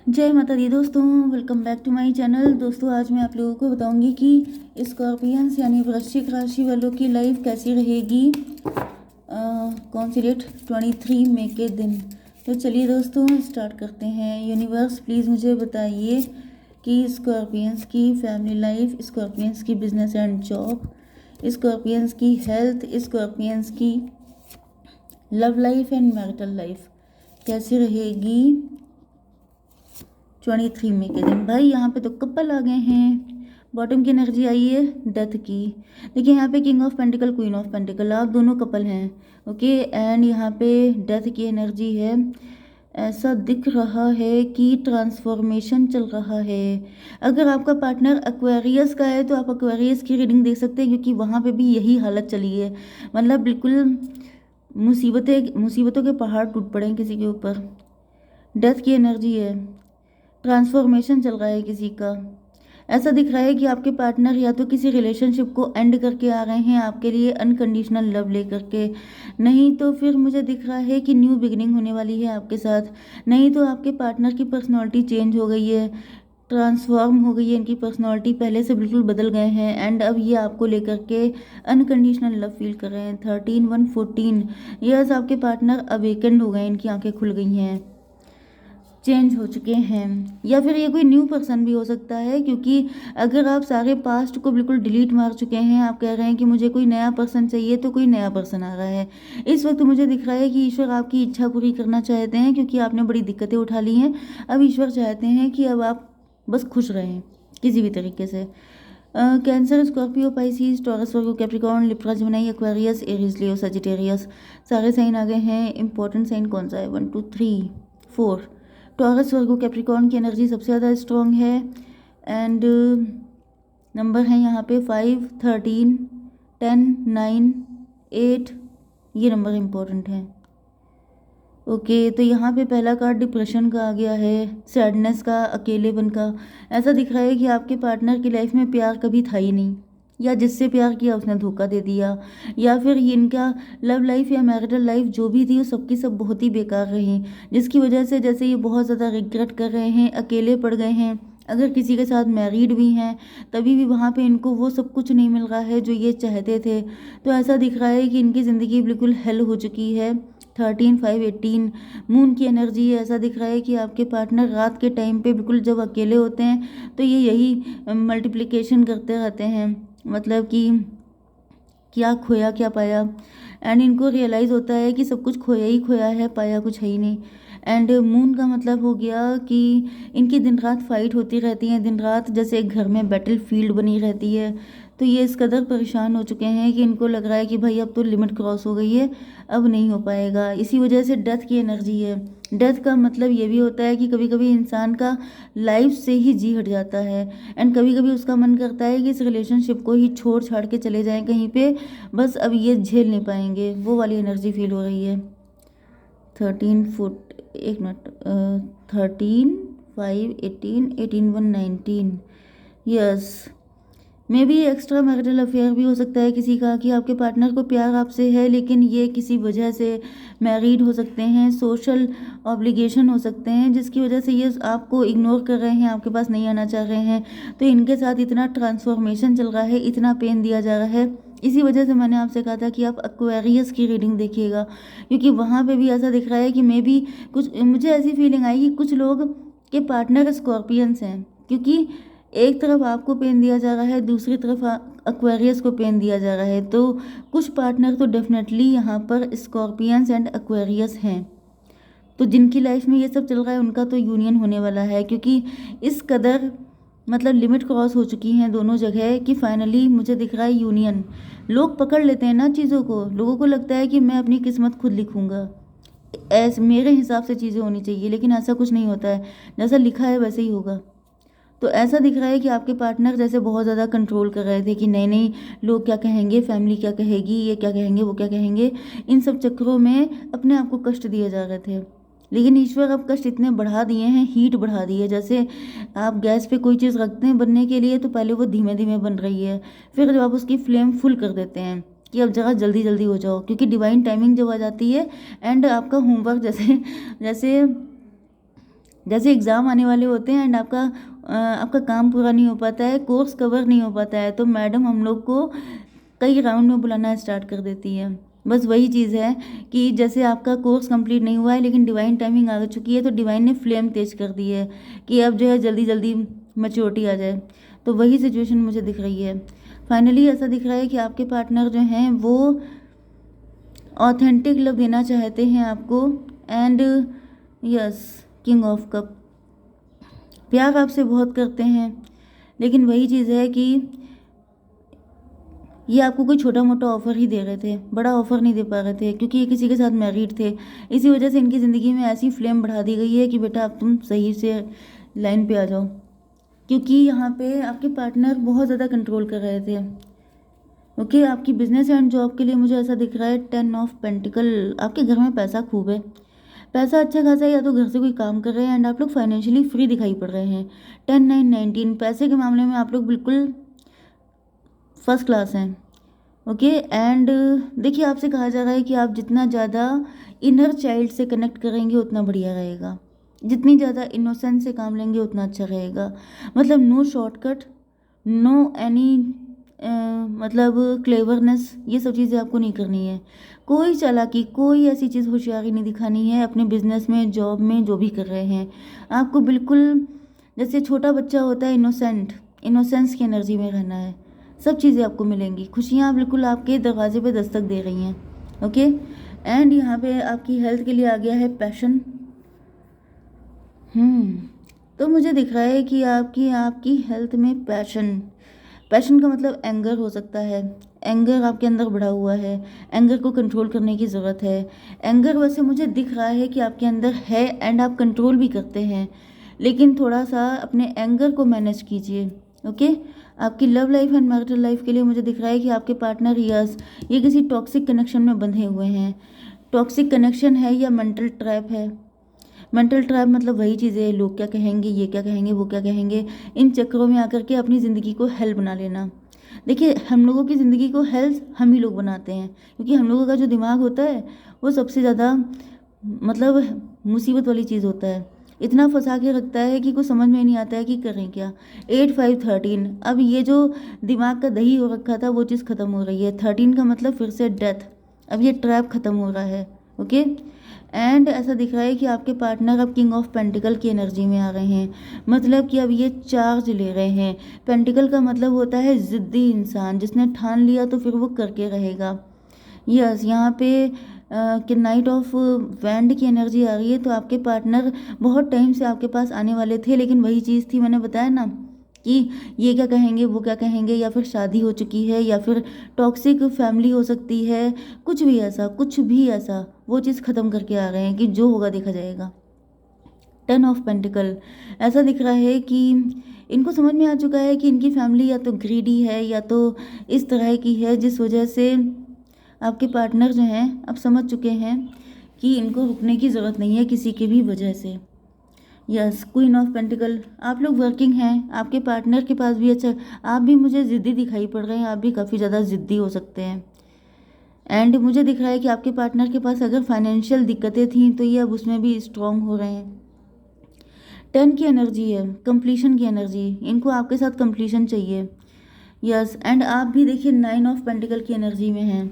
जय माता दी दोस्तों, welcome back to my channel. दोस्तों आज मैं आप लोगों को बताऊंगी कि स्कॉर्पियंस यानी वृश्चिक राशि वालों की लाइफ कैसी रहेगी। कौन सी डेट 23 मई के दिन। तो चलिए दोस्तों स्टार्ट करते हैं। यूनिवर्स प्लीज़ मुझे बताइए कि स्कॉर्पियंस की फैमिली लाइफ, स्कॉर्पियंस की बिजनेस एंड जॉब, स्कॉर्पियंस की हेल्थ, स्कॉर्पियंस की love life and marital life कैसी रहेगी 23 मई के दिन। भाई यहाँ पे तो कपल आ गए हैं। बॉटम की एनर्जी आई है डेथ की। देखिए यहाँ पे king of pentacle, queen of pentacle, आप दोनों कपल हैं। ओके, एंड यहाँ पे डेथ की एनर्जी है। ऐसा दिख रहा है कि ट्रांसफॉर्मेशन चल रहा है। अगर आपका पार्टनर एक्वेरियस का है तो आप एक्वेरियस की रीडिंग देख सकते हैं, क्योंकि वहाँ पे भी यही हालत चली है। मतलब बिल्कुल मुसीबतों के पहाड़ टूट पड़े हैं किसी के ऊपर। डेथ की एनर्जी है, ट्रांसफॉर्मेशन चल रहा है किसी का। ऐसा दिख रहा है कि आपके पार्टनर या तो किसी रिलेशनशिप को एंड करके आ रहे हैं आपके लिए अनकंडीशनल लव लेकर के, नहीं तो फिर मुझे दिख रहा है कि न्यू बिगिनिंग होने वाली है आपके साथ, नहीं तो आपके पार्टनर की पर्सनैलिटी चेंज हो गई है, ट्रांसफॉर्म हो गई है। इनकी पर्सनैलिटी पहले से बिल्कुल बदल गए हैं एंड अब ये आपको लेकर के अनकंडीशनल लव फील कर रहे हैं। 13/1/14 यस, आपके पार्टनर अवेकेंड हो गए, इनकी आंखें खुल गई हैं, चेंज हो चुके हैं। या फिर ये कोई न्यू पर्सन भी हो सकता है, क्योंकि अगर आप सारे पास्ट को बिल्कुल डिलीट मार चुके हैं, आप कह रहे हैं कि मुझे कोई नया पर्सन चाहिए, तो कोई नया पर्सन आ रहा है। इस वक्त मुझे दिख रहा है कि ईश्वर आपकी इच्छा पूरी करना चाहते हैं, क्योंकि आपने बड़ी दिक्कतें उठा ली हैं। अब ईश्वर चाहते हैं कि अब आप बस खुश रहें किसी भी तरीके से। Cancer, Scorpio, Pisces, Taurus, Virgo, Capricorn, Libra, Gemini, Aquarius, Aries, Leo, Sagittarius, सारे साइन आ गए हैं। इंपॉर्टेंट साइन कौन सा है? 1 2 3 4। टॉरस, वर्गो, कैप्रिकॉर्न की एनर्जी सबसे ज़्यादा स्ट्रॉन्ग है एंड नंबर है यहाँ पे 5, 13, 10, 9, 8। ये नंबर इम्पोर्टेंट है। ओके, तो यहाँ पे पहला कार्ड डिप्रेशन का आ गया है, सैडनेस का, अकेलेपन का। ऐसा दिख रहा है कि आपके पार्टनर की लाइफ में प्यार कभी था ही नहीं, या जिससे प्यार किया उसने धोखा दे दिया, या फिर ये इनका लव लाइफ या मैरिटल लाइफ जो भी थी वो सबकी सब बहुत ही बेकार रही, जिसकी वजह से जैसे ये बहुत ज़्यादा रिग्रेट कर रहे हैं, अकेले पड़ गए हैं। अगर किसी के साथ मैरिड भी हैं तभी भी वहाँ पे इनको वो सब कुछ नहीं मिल रहा है जो ये चाहते थे। तो ऐसा दिख रहा है कि इनकी ज़िंदगी बिल्कुल हेल हो चुकी है। 13/5/18 मून की एनर्जी है। ऐसा दिख रहा है कि आपके पार्टनर रात के टाइम पे बिल्कुल जब अकेले होते हैं तो ये यही मल्टीप्लिकेशन करते रहते हैं, मतलब कि क्या खोया क्या पाया। एंड इनको रियलाइज़ होता है कि सब कुछ खोया ही खोया है, पाया कुछ है ही नहीं। एंड मून का मतलब हो गया कि इनकी दिन रात फाइट होती रहती है, दिन रात जैसे एक घर में बैटल फील्ड बनी रहती है। तो ये इस कदर परेशान हो चुके हैं कि इनको लग रहा है कि भाई अब तो लिमिट क्रॉस हो गई है, अब नहीं हो पाएगा। इसी वजह से डेथ की एनर्जी है। डेथ का मतलब ये भी होता है कि कभी कभी इंसान का लाइफ से ही जी हट जाता है एंड कभी कभी उसका मन करता है कि इस रिलेशनशिप को ही छोड़ छाड़ के चले जाएं कहीं पे, बस अब ये झेल नहीं पाएंगे। वो वाली एनर्जी फील हो रही है। 13 फुट, एक minute, 13/5/18 yes, may be extra marital affair भी हो सकता है किसी का, कि आपके पार्टनर को प्यार आपसे है लेकिन ये किसी वजह से मैरिड हो सकते हैं, सोशल ऑब्लिगेशन हो सकते हैं जिसकी वजह से ये आपको इग्नोर कर रहे हैं, आपके पास नहीं आना चाह रहे हैं। तो इनके साथ इतना ट्रांसफॉर्मेशन चल रहा है, इतना पेन दिया जा रहा है। इसी वजह से मैंने आपसे कहा था कि आप एक्वेरियस की रीडिंग देखिएगा, क्योंकि वहाँ पे भी ऐसा दिख रहा है कि मे बी कुछ, मुझे ऐसी फीलिंग आई कि कुछ लोग के पार्टनर स्कॉर्पियंस हैं, क्योंकि एक तरफ आपको पेन दिया जा रहा है, दूसरी तरफ एक्वेरियस को पेन दिया जा रहा है। तो कुछ पार्टनर तो डेफिनेटली यहाँ पर स्कॉर्पियंस एंड एक्वेरियस हैं। तो जिनकी लाइफ में ये सब चल रहा है उनका तो यूनियन होने वाला है, क्योंकि इस कदर मतलब लिमिट क्रॉस हो चुकी हैं दोनों जगह कि फाइनली मुझे दिख रहा है यूनियन। लोग पकड़ लेते हैं ना चीज़ों को, लोगों को लगता है कि मैं अपनी किस्मत खुद लिखूंगा, ऐसे मेरे हिसाब से चीज़ें होनी चाहिए, लेकिन ऐसा कुछ नहीं होता है, जैसा लिखा है वैसे ही होगा। तो ऐसा दिख रहा है कि आपके पार्टनर जैसे बहुत ज़्यादा कंट्रोल कर रहे थे कि नहीं नहीं, लोग क्या कहेंगे, फैमिली क्या कहेगी, ये क्या कहेंगे, वो क्या कहेंगे, इन सब चक्करों में अपने आप को कष्ट दिए जा रहे थे। लेकिन ईश्वर अब कष्ट इतने बढ़ा दिए हैं, हीट बढ़ा दी है। जैसे आप गैस पे कोई चीज़ रखते हैं बनने के लिए तो पहले वो धीमे धीमे बन रही है, फिर जब आप उसकी फ्लेम फुल कर देते हैं कि अब जरा जल्दी जल्दी हो जाओ, क्योंकि डिवाइन टाइमिंग जब आ जाती है एंड आपका होमवर्क जैसे जैसे जैसे एग्ज़ाम आने वाले होते हैं एंड आपका काम पूरा नहीं हो पाता है, कोर्स कवर नहीं हो पाता है, तो मैडम हम लोग को कई राउंड में बुलाना स्टार्ट कर देती है। बस वही चीज़ है कि जैसे आपका कोर्स कंप्लीट नहीं हुआ है लेकिन डिवाइन टाइमिंग आ चुकी है, तो डिवाइन ने फ्लेम तेज कर दी है कि अब जो है जल्दी जल्दी मैच्योरिटी आ जाए। तो वही सिचुएशन मुझे दिख रही है। फाइनली ऐसा दिख रहा है कि आपके पार्टनर जो हैं वो ऑथेंटिक लव देना चाहते हैं आपको। And yes, king of cup, प्यार आपसे बहुत करते हैं, लेकिन वही चीज़ है कि ये आपको कोई छोटा मोटा ऑफ़र ही दे रहे थे, बड़ा ऑफ़र नहीं दे पा रहे थे, क्योंकि ये किसी के साथ मैरिड थे। इसी वजह से इनकी ज़िंदगी में ऐसी फ्लेम बढ़ा दी गई है कि बेटा अब तुम सही से लाइन पे आ जाओ, क्योंकि यहाँ पे आपके पार्टनर बहुत ज़्यादा कंट्रोल कर रहे थे। ओके, आपकी बिजनेस एंड जॉब के लिए मुझे ऐसा दिख रहा है 10 ऑफ पेंटिकल। आपके घर में पैसा खूब है, पैसा अच्छा खासा है, या तो घर से कोई काम कर रहे हैं एंड आप लोग फाइनेंशियली फ्री दिखाई पड़ रहे हैं। 10 9 19, पैसे के मामले में आप लोग बिल्कुल फर्स्ट क्लास हैं। ओके, एंड देखिए आपसे कहा जा रहा है कि आप जितना ज़्यादा इनर चाइल्ड से कनेक्ट करेंगे उतना बढ़िया रहेगा, जितनी ज़्यादा इनोसेंस से काम लेंगे उतना अच्छा रहेगा। मतलब नो शॉर्टकट, नो एनी मतलब क्लेवरनेस, ये सब चीज़ें आपको नहीं करनी है। कोई चालाकी, कोई ऐसी चीज़ होशियारी नहीं दिखानी है अपने बिजनेस में, जॉब में, जो भी कर रहे हैं। आपको बिल्कुल जैसे छोटा बच्चा होता है, इनोसेंट, इनोसेंस की एनर्जी में रहना है। सब चीज़ें आपको मिलेंगी, खुशियाँ बिल्कुल आपके दरवाजे पे दस्तक दे रही हैं। ओके, एंड यहाँ पे आपकी हेल्थ के लिए आ गया है पैशन। तो मुझे दिख रहा है कि आपकी हेल्थ में पैशन, पैशन का मतलब एंगर हो सकता है। एंगर आपके अंदर बढ़ा हुआ है, एंगर को कंट्रोल करने की ज़रूरत है। एंगर वैसे मुझे दिख रहा है कि आपके अंदर है एंड आप कंट्रोल भी करते हैं, लेकिन थोड़ा सा अपने एंगर को मैनेज कीजिए। ओके, आपकी love life and marital life के लिए मुझे दिख रहा है कि आपके पार्टनर यस, ये किसी टॉक्सिक कनेक्शन में बंधे हुए हैं। टॉक्सिक कनेक्शन है या मेंटल ट्रैप है। मेंटल ट्रैप मतलब वही चीज़ें है, लोग क्या कहेंगे, ये क्या कहेंगे, वो क्या कहेंगे, इन चक्करों में आकर के अपनी ज़िंदगी को हेल बना लेना। देखिए, हम लोगों की ज़िंदगी को हेल्थ हम ही लोग बनाते हैं, क्योंकि हम लोगों का जो दिमाग होता है वो सबसे ज़्यादा मतलब मुसीबत वाली चीज़ होता है। इतना फंसा के रखता है कि कुछ समझ में नहीं आता है कि करें क्या। 8 5 13, अब ये जो दिमाग का दही हो रखा था वो चीज़ ख़त्म हो रही है। 13 का मतलब फिर से डेथ, अब ये ट्रैप ख़त्म हो रहा है। ओके, एंड ऐसा दिख रहा है कि आपके पार्टनर अब किंग ऑफ पेंटिकल की एनर्जी में आ रहे हैं, मतलब कि अब ये चार्ज ले रहे हैं। पेंटिकल का मतलब होता है ज़िद्दी इंसान, जिसने ठान लिया तो फिर वो करके रहेगा। यस, यहाँ पे कि नाइट ऑफ वैंड की एनर्जी आ रही है, तो आपके पार्टनर बहुत टाइम से आपके पास आने वाले थे, लेकिन वही चीज़ थी, मैंने बताया ना कि ये क्या कहेंगे, वो क्या कहेंगे, या फिर शादी हो चुकी है, या फिर टॉक्सिक फैमिली हो सकती है, कुछ भी ऐसा, कुछ भी ऐसा, वो चीज़ ख़त्म करके आ रहे हैं कि जो होगा देखा जाएगा। 10 ऑफ पेंटिकल, ऐसा दिख रहा है कि इनको समझ में आ चुका है कि इनकी फैमिली या तो ग्रीडी है या तो इस तरह की है, जिस वजह से आपके पार्टनर जो हैं अब समझ चुके हैं कि इनको रुकने की ज़रूरत नहीं है किसी की भी वजह से। यस, क्वीन ऑफ पेंटिकल, आप लोग वर्किंग हैं, आपके पार्टनर के पास भी अच्छा, आप भी मुझे ज़िद्दी दिखाई पड़ रहे हैं, आप भी काफ़ी ज़्यादा ज़िद्दी हो सकते हैं। एंड मुझे दिख रहा है कि आपके पार्टनर के पास अगर फाइनेंशियल दिक्कतें थीं तो ये अब उसमें भी स्ट्रांग हो रहे हैं। 10 की एनर्जी है, कंप्लीशन की एनर्जी, इनको आपके साथ कंप्लीशन चाहिए। यस, एंड आप भी देखिए 9 ऑफ पेंटिकल की एनर्जी में हैं।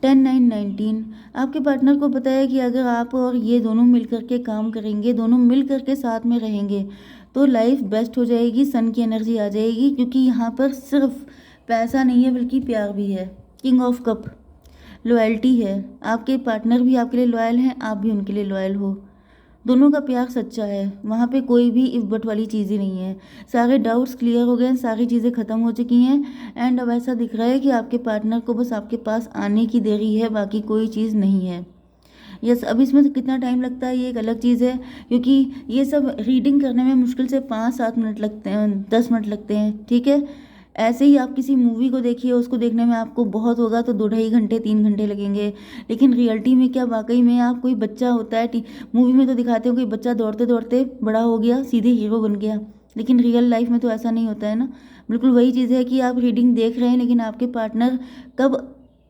10 9 19, आपके पार्टनर को पता है कि अगर आप और ये दोनों मिल करके काम करेंगे, दोनों मिल करके साथ में रहेंगे तो लाइफ बेस्ट हो जाएगी, सन की एनर्जी आ जाएगी, क्योंकि यहाँ पर सिर्फ पैसा नहीं है बल्कि प्यार भी है। किंग ऑफ कप, लॉयल्टी है, आपके पार्टनर भी आपके लिए लॉयल हैं, आप भी उनके लिए लॉयल हो, दोनों का प्यार सच्चा है, वहाँ पे कोई भी इफ बट वाली चीज़ ही नहीं है। सारे डाउट्स क्लियर हो गए, सारी चीज़ें ख़त्म हो चुकी हैं, एंड अब ऐसा दिख रहा है कि आपके पार्टनर को बस आपके पास आने की देरी है, बाकी कोई चीज़ नहीं है। यस, अब इसमें से कितना टाइम लगता है ये एक अलग चीज़ है, क्योंकि ये सब रीडिंग करने में मुश्किल से 5-7 मिनट लगते हैं, 10 मिनट लगते हैं, ठीक है। ऐसे ही आप किसी मूवी को देखिए, उसको देखने में आपको बहुत होगा तो 2 ढाई घंटे 3 घंटे लगेंगे, लेकिन रियलिटी में क्या वाकई में आप कोई बच्चा होता है, मूवी में तो दिखाते हो कोई बच्चा दौड़ते दौड़ते बड़ा हो गया, सीधे हीरो बन गया, लेकिन रियल लाइफ में तो ऐसा नहीं होता है ना। बिल्कुल वही चीज़ है कि आप रीडिंग देख रहे हैं, लेकिन आपके पार्टनर कब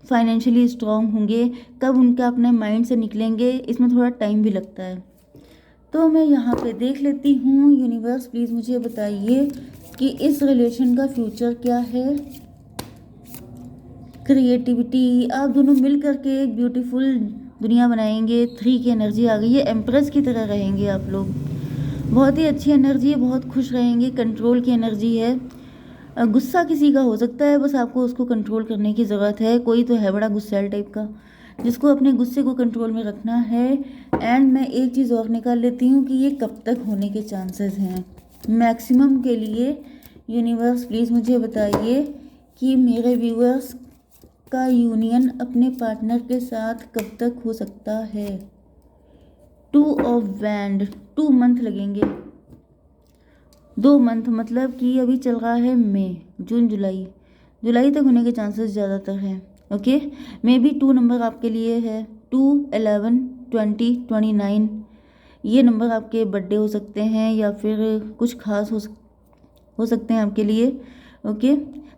फाइनेंशियली स्ट्रांग होंगे, कब उनका अपने माइंड से निकलेंगे, इसमें थोड़ा टाइम भी लगता है। तो मैं यहाँ पे देख लेती हूँ। यूनिवर्स प्लीज़ मुझे बताइए कि इस रिलेशन का फ्यूचर क्या है। क्रिएटिविटी, आप दोनों मिल करके एक ब्यूटीफुल दुनिया बनाएंगे। 3 की एनर्जी आ गई है, एम्प्रेस की तरह रहेंगे आप लोग। बहुत ही अच्छी एनर्जी है, बहुत खुश रहेंगे। कंट्रोल की एनर्जी है। गुस्सा किसी का हो सकता है, बस आपको उसको कंट्रोल करने की ज़रूरत है। कोई तो है बड़ा गुस्सैल टाइप का, जिसको अपने गुस्से को कंट्रोल में रखना है। एंड मैं एक चीज़ और निकाल लेती हूँ कि ये कब तक होने के चांसेस हैं मैक्सिमम के लिए। यूनिवर्स प्लीज़ मुझे बताइए कि मेरे व्यूअर्स का यूनियन अपने पार्टनर के साथ कब तक हो सकता है। 2 ऑफ वैंड, 2 मंथ लगेंगे। 2 मंथ मतलब कि अभी चल रहा है मई, जून, जुलाई, जुलाई तक होने के चांसेस ज़्यादातर हैं। ओके, मे बी 2 नंबर आपके लिए है। 2, 11, 20, 29 ये नंबर आपके बर्थडे हो सकते हैं या फिर कुछ खास हो सकते हैं आपके लिए। ओके,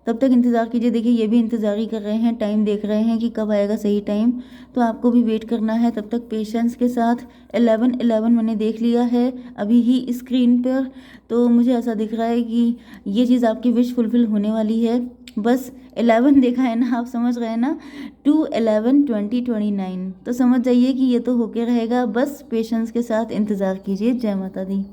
तब तक इंतज़ार कीजिए। देखिए ये भी इंतज़ार ही कर रहे हैं, टाइम देख रहे हैं कि कब आएगा सही टाइम, तो आपको भी वेट करना है। तब तक पेशेंस के साथ। 11 मैंने देख लिया है अभी ही स्क्रीन पर, तो मुझे ऐसा दिख रहा है कि ये चीज़ आपकी विश फुलफिल होने वाली है। बस 11 देखा है ना, आप समझ गए ना। 2, 11, 20, 29 तो समझ जाइए कि ये तो होके रहेगा। बस पेशेंस के साथ इंतज़ार कीजिए। जय माता दी।